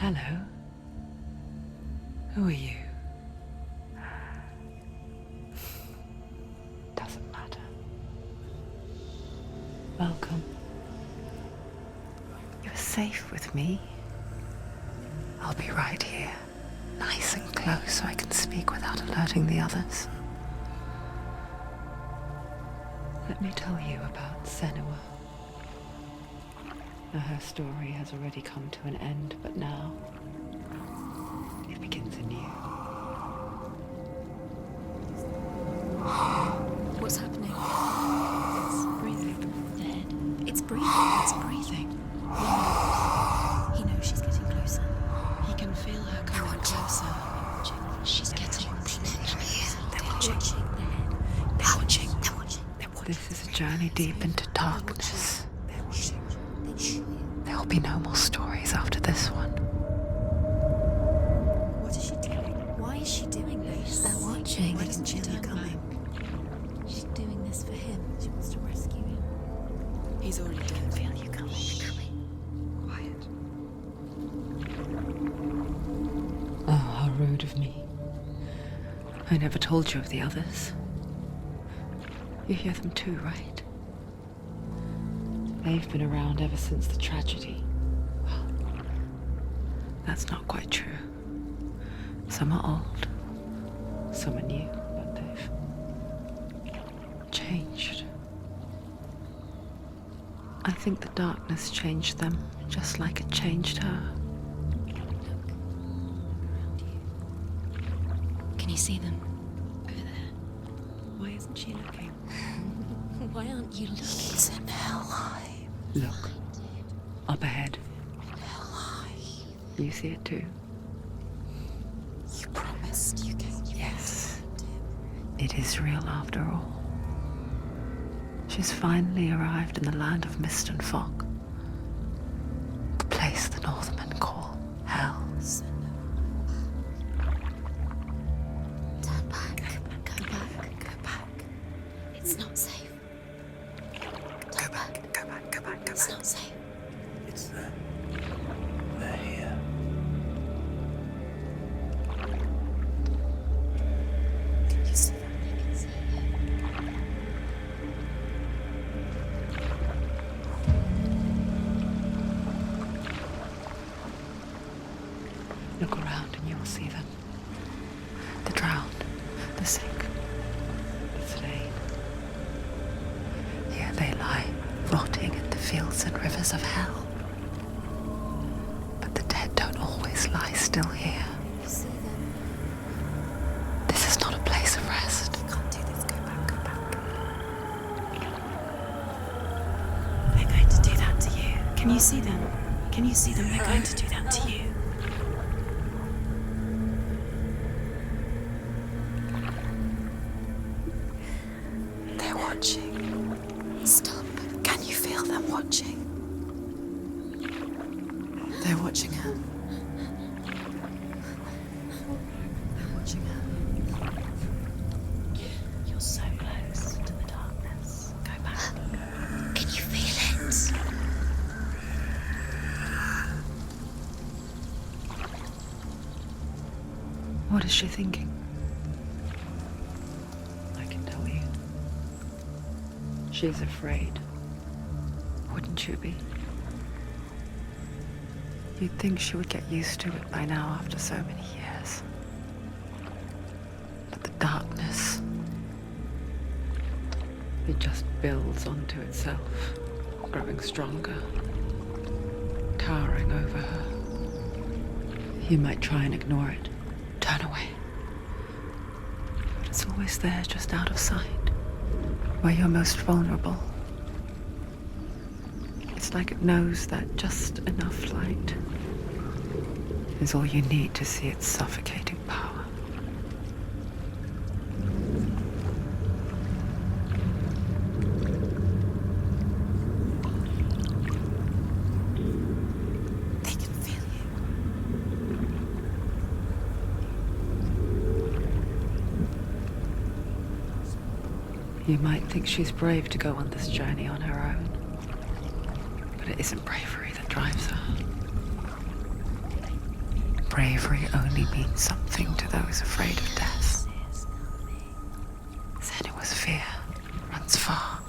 Hello. Who are you? Doesn't matter. Welcome. You're safe with me. I'll be right here, nice and close so I can speak without alerting the others. Let me tell you about Senua. Now, her story has already come to an end, but now it begins anew. What's happening? It's breathing. Dead. It's breathing. It's breathing. He knows she's getting closer. He can feel her coming closer. She's getting closer. They're watching. They're watching. They're watching. This is a journey deep into darkness. There will be no more stories after this one. What is she doing? Why is she doing this? They're watching. Why doesn't she feel you coming? She's doing this for him. She wants to rescue him. He's already dead. I feel you coming. Quiet. Oh, how rude of me. I never told you of the others. You hear them too, right? They've been around ever since the tragedy. Well, that's not quite true. Some are old, some are new, but they've changed. I think the darkness changed them, just like it changed her. Can you see them? Over there. Why isn't she looking? Why aren't you looking? He's in Hellblade. Look, up ahead. Hellblade. You see it too? You promised you gave you. Yes. It is real after all. She's finally arrived in the land of mist and fog. The place the Northmen call Hell. Turn back. Go back. Go back. It's not safe. Go back. It's not safe. It's them. They're here. Can you see them? They can see you. Look around and you will see them. The drowned, the sick, the slain. Here they lie, rotting in the fields and rivers of hell. But the dead don't always lie still here. You see them. This is not a place of rest. You can't do this. Go back. They're going to do that to you. Can you see them? Can you see them? They're going to do that to you. They're watching. Stop. Can you feel them watching? They're watching her. They're watching her. You're so close to the darkness. Go back. Can you feel it? What is she thinking? I can tell you. She's afraid. Wouldn't you be? You'd think she would get used to it by now after so many years. But the darkness, it just builds onto itself, growing stronger, towering over her. You might try and ignore it, turn away. But it's always there, just out of sight, where you're most vulnerable. It's like it knows that just enough light is all you need to see its suffocating power. They can feel you. You might think she's brave to go on this journey on her own, but it isn't bravery that drives her. bravery only means something to those afraid of death. Senua's fear runs far,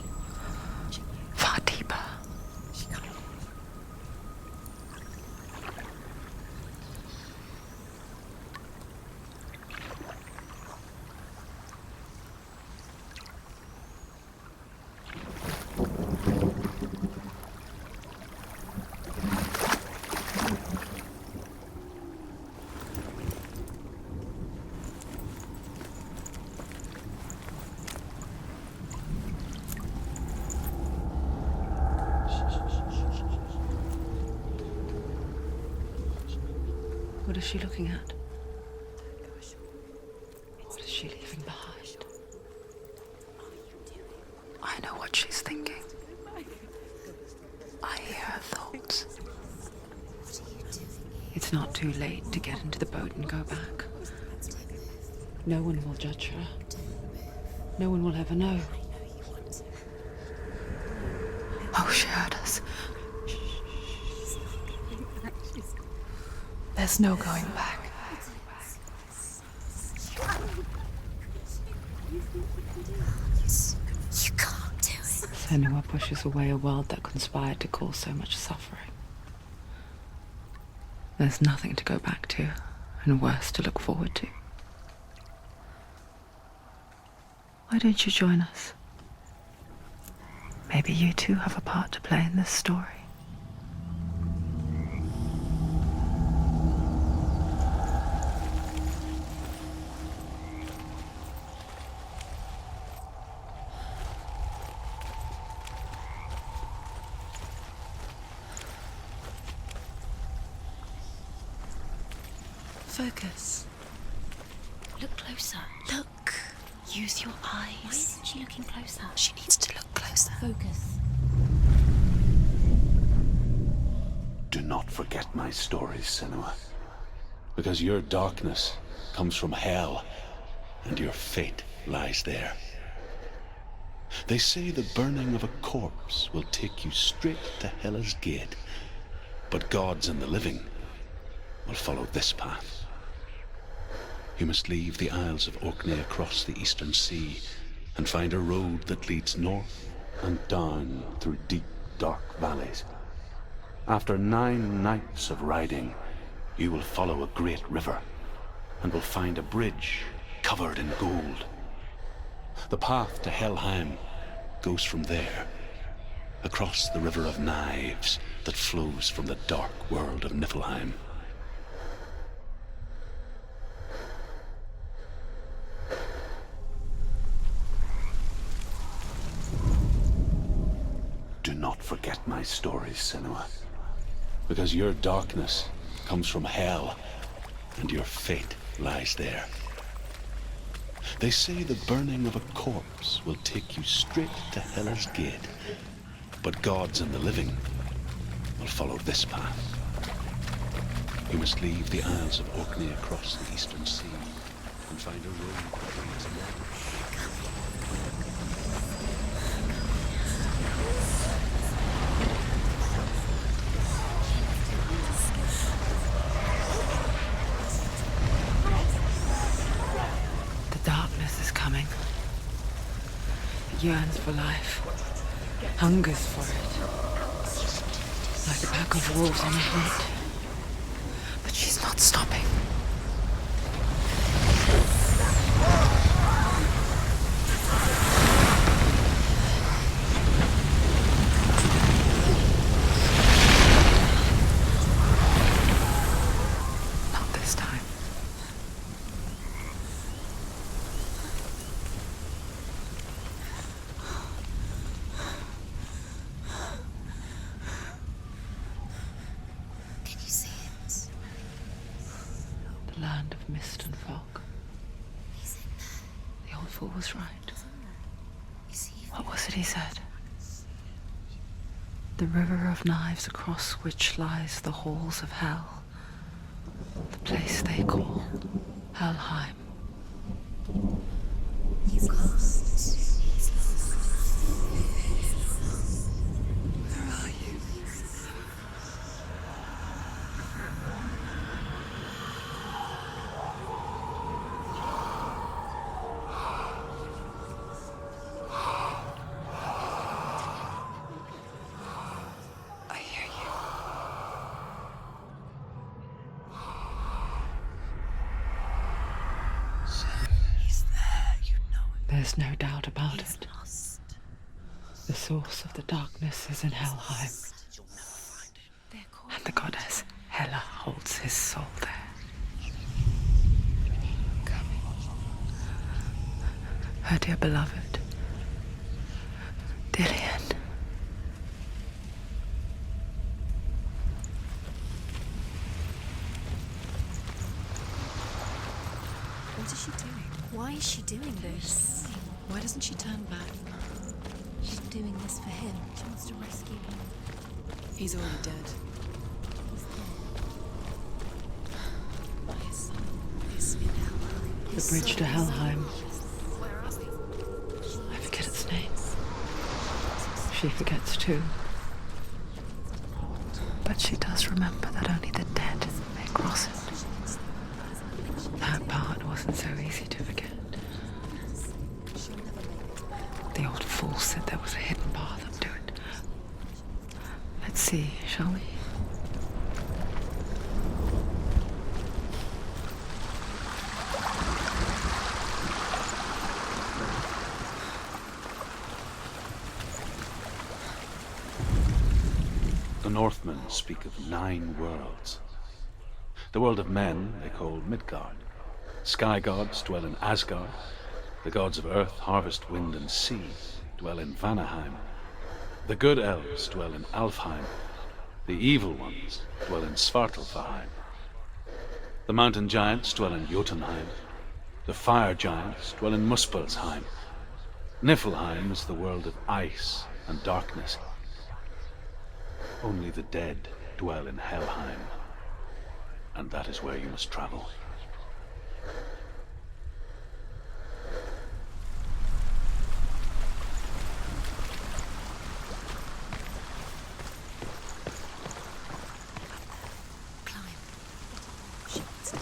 far deeper. What is she looking at? What is she leaving behind? I know what she's thinking. I hear her thoughts. It's not too late to get into the boat and go back. No one will judge her. No one will ever know. Oh, she heard us. There's no going back. You can't do it. Senua pushes away a world that conspired to cause so much suffering. There's nothing to go back to, and worse to look forward to. Why don't you join us? Maybe you too have a part to play in this story. Focus. Look closer. Look. Use your Why eyes. isn't she looking closer? She needs to look closer. Focus. Do not forget my stories, Senua, because your darkness comes from hell, and your fate lies there. They say the burning of a corpse will take you straight to Hela's gate, but gods and the living will follow this path. You must leave the Isles of Orkney across the eastern sea and find a road that leads north and down through deep, dark valleys. After 9 nights of riding, you will follow a great river and will find a bridge covered in gold. The path to Helheim goes from there, across the river of knives that flows from the dark world of Niflheim. Do not forget my stories, Senua, because your darkness comes from hell, and your fate lies there. They say the burning of a corpse will take you straight to Hela's gate, but gods and the living will follow this path. You must leave the Isles of Orkney across the eastern sea and find a road that leads north. Coming. It yearns for life, hungers for it, like a pack of wolves on a hunt. But she's not stopping. Not this time. Land of mist and fog. The old fool was right. What was it he said? The river of knives across which lies the halls of hell. The place they call Helheim. You can't. Where are you? There's no doubt about He's it. lost. The source of the darkness is in Helheim, They're called and the goddess Hela holds his soul there. Her dear beloved, Dillian. What is she doing? Why is she doing this? Why doesn't she turn back? She's doing this for him. She wants to rescue him. He's already dead. He's dead. But his soul is in Helheim. The bridge to Helheim. I forget its name. She forgets too. But she does remember that only the dead may cross it. That part wasn't so easy to forget. The old fool said there was a hidden path up to it. Let's see, shall we? The Northmen speak of 9 worlds. The world of men they call Midgard. Sky gods dwell in Asgard. The gods of earth, harvest, wind, and sea dwell in Vanaheim. The good elves dwell in Alfheim. The evil ones dwell in Svartalfheim. The mountain giants dwell in Jotunheim. The fire giants dwell in Muspelheim. Niflheim is the world of ice and darkness. Only the dead dwell in Helheim, and that is where you must travel. Climb. She wants to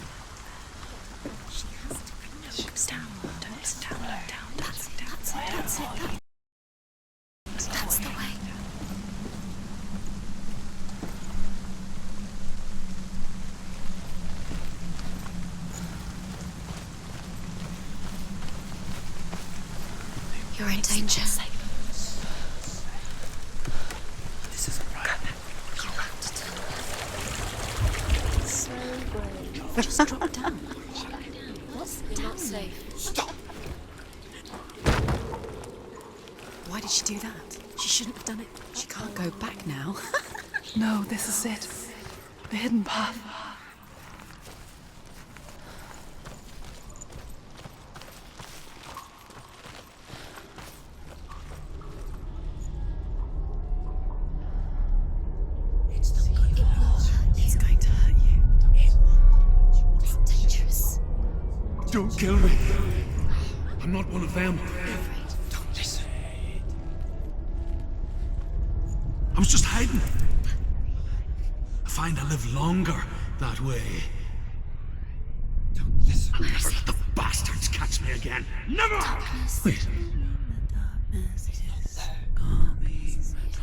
help there. She has to climb. Down. That's it. That's the way. You're in danger. This isn't right. You have to turn around. So brave. Just drop down. What's down? Safe. Stop! Why did she do that? She shouldn't have done it. She can't go back now. No, this is it. The hidden path. It's going to hurt you. It's dangerous. Don't kill me. I'm not one of them. Don't listen. I was just hiding. I find I live longer that way. Don't listen. I'll never let the bastards catch me again. Never! Wait.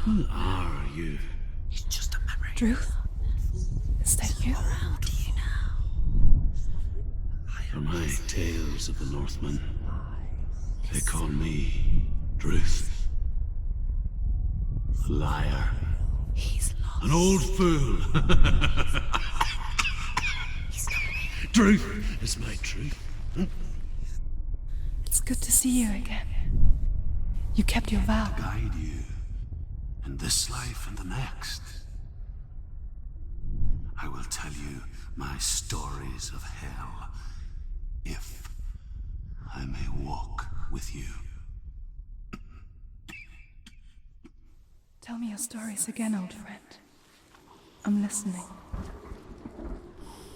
Who are you? It's just a memory. Druth? Is that you? For my tales of the Northmen, they call me Druth. A liar. He's lost. An old fool. He's not ready. Truth is my truth. It's good to see you again. You kept your vow. Guide you in this life and the next. I will tell you my stories of hell, if I may walk with you. Tell me your stories again, old friend. I'm listening.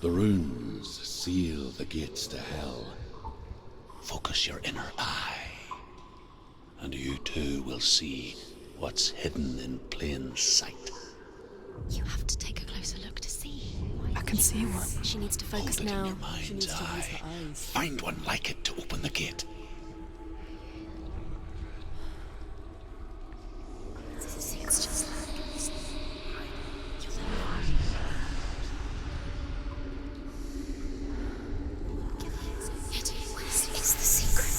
The runes seal the gates to hell. Focus your inner eye, and you too will see what's hidden in plain sight. You have to take a closer look to see. I can see one. She needs to Hold focus it in now. your mind's eye. Find one like it to open the gate. It's just It's the secret.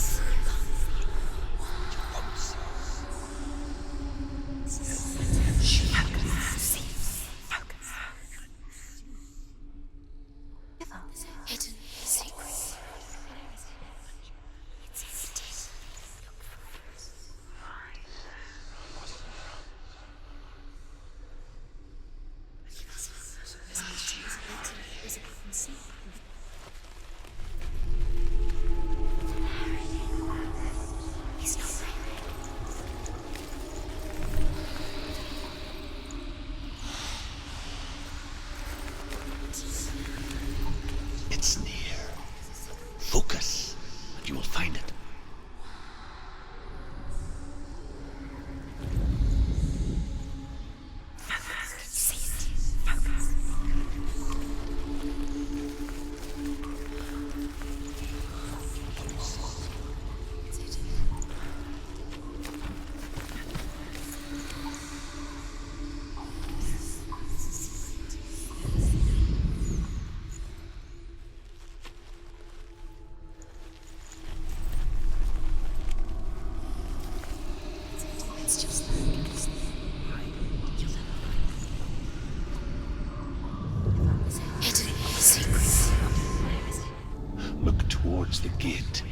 towards the gate.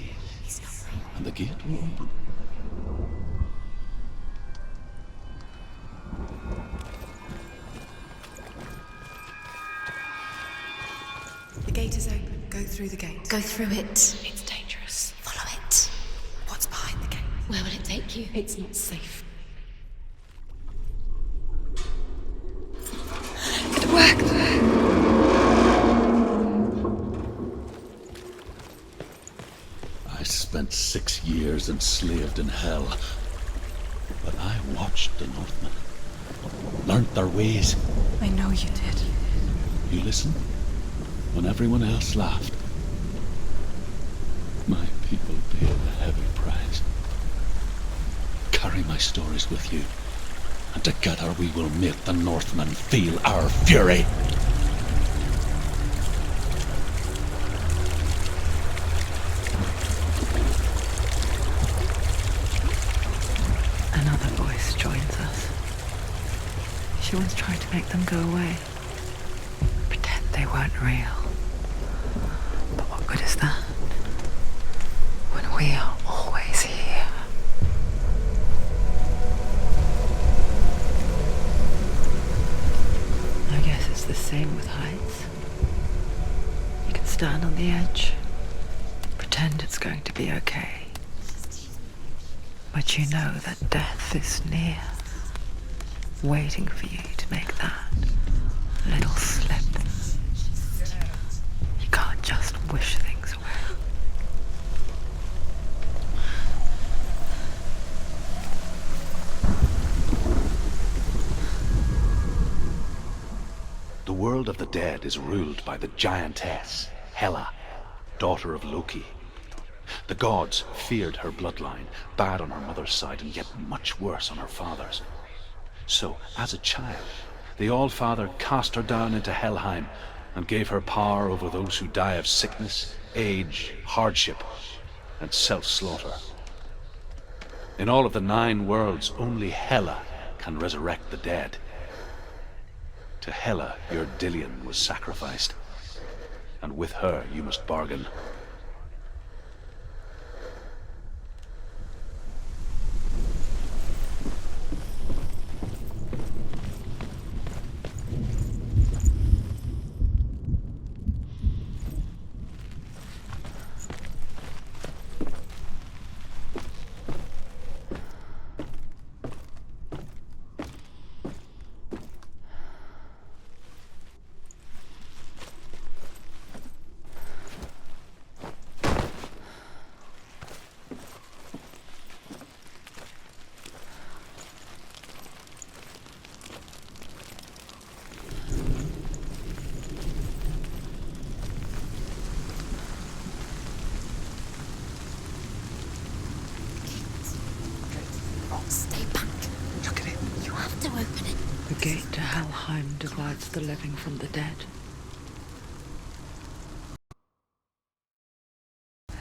And the gate will open. The gate is open. Go through the gate. Go through it. It's dangerous. Follow it. What's behind the gate? Where will it take you? It's not safe. It worked! I spent 6 years enslaved in hell. But I watched the Northmen. Learnt their ways. I know you did. You listened when everyone else laughed. My people paid a heavy price. Carry my stories with you, and together we will make the Northmen feel our fury. Another voice joins us. She once tried to make them go away. Pretend they weren't real. But what good is that? When we are always here. I guess it's the same with heights. You can stand on the edge, pretend it's going to be okay. But you know that death is near, waiting for you to make that little slip. You can't just wish things away. The world of the dead is ruled by the giantess, Hela, daughter of Loki. The gods feared her bloodline, bad on her mother's side and yet much worse on her father's. So, as a child, the All-Father cast her down into Helheim and gave her power over those who die of sickness, age, hardship, and self-slaughter. In all of the 9 worlds, only Hela can resurrect the dead. To Hela, your Dillion was sacrificed, and with her you must bargain. Stay back. Look at it. You have to open it. The gate to Helheim divides the living from the dead.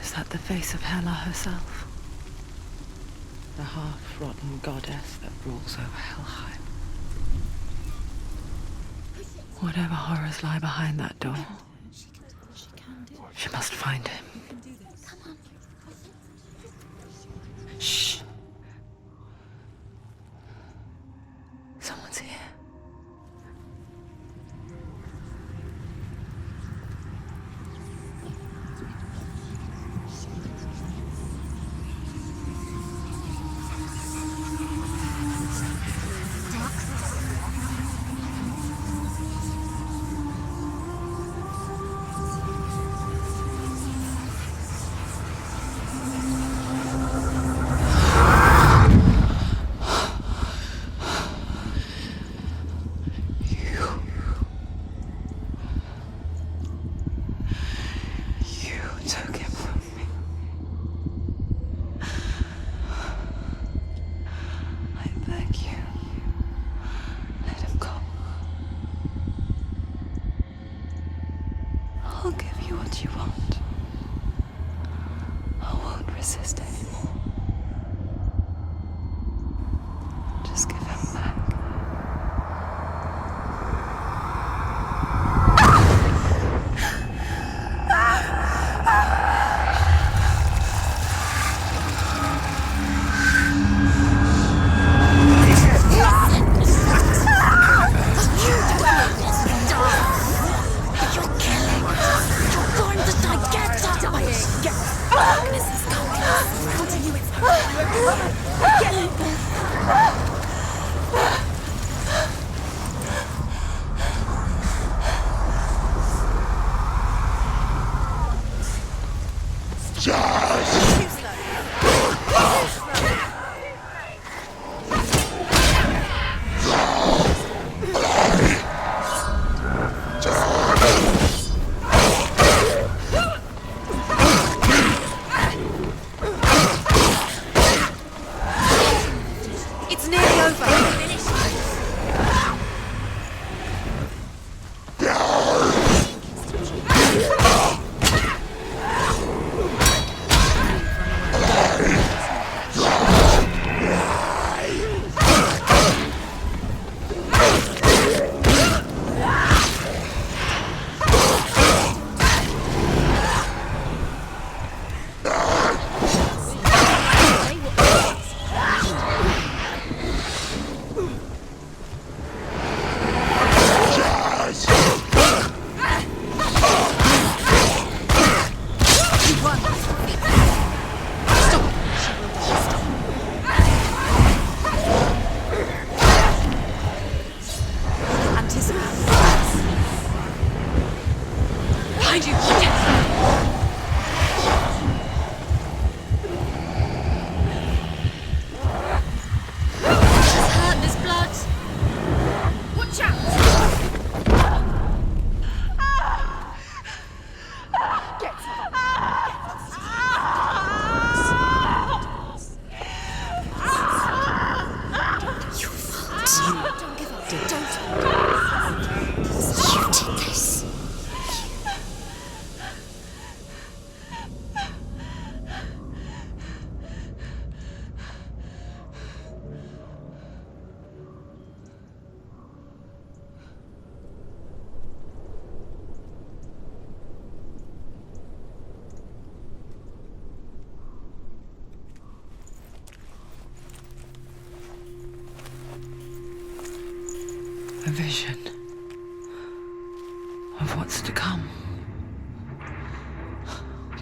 Is that the face of Hela herself? The half-rotten goddess that rules over Helheim. Whatever horrors lie behind that door, she must find him. Shh. Someone's here. I'll give you what you want. I won't resist anymore. Just give him back. It's nearly over. Behind you! She's hurt, there's blood! Watch out! Get Your fault. Don't give up. Don't. You did this. A vision of what's to come.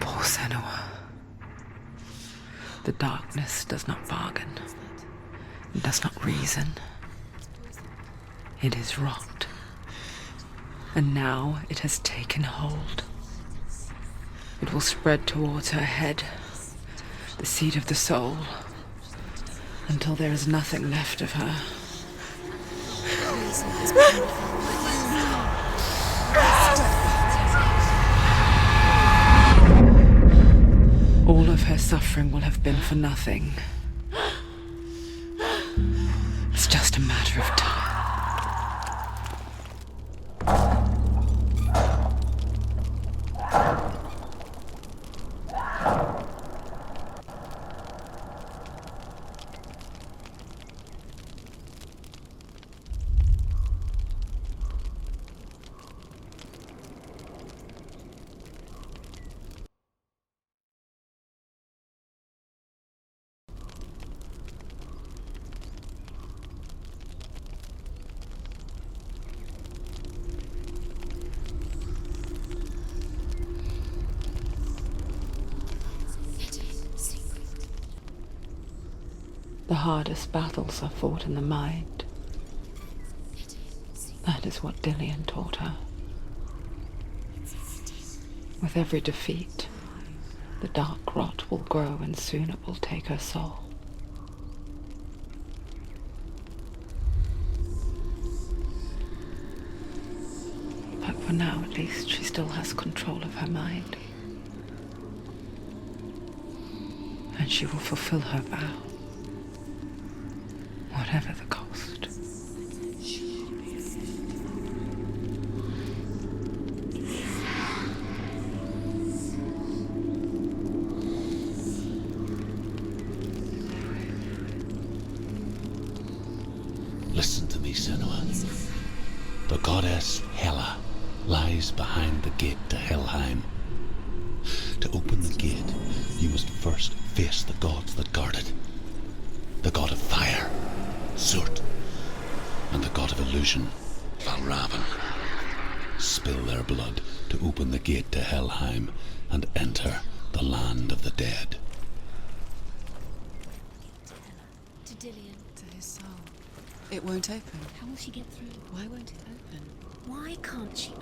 Poor Senua. The darkness does not bargain. It does not reason. It is rot. And now it has taken hold. It will spread towards her head, the seat of the soul, until there is nothing left of her. All of her suffering will have been for nothing. It's just a matter of time. The hardest battles are fought in the mind. That is what Dillian taught her. With every defeat, the dark rot will grow and soon it will take her soul. But for now, at least, she still has control of her mind. And she will fulfill her vow. Whatever the cost. Listen to me, Senua. The goddess Hela lies behind the gate to Helheim. To open the gate, you must first face the gods that guard it. The god of fire, Surt, and the god of illusion, Valravan. Spill their blood to open the gate to Helheim and enter the land of the dead. Dillian. To his soul. It won't open. How will she get through? Why won't it open? Why can't she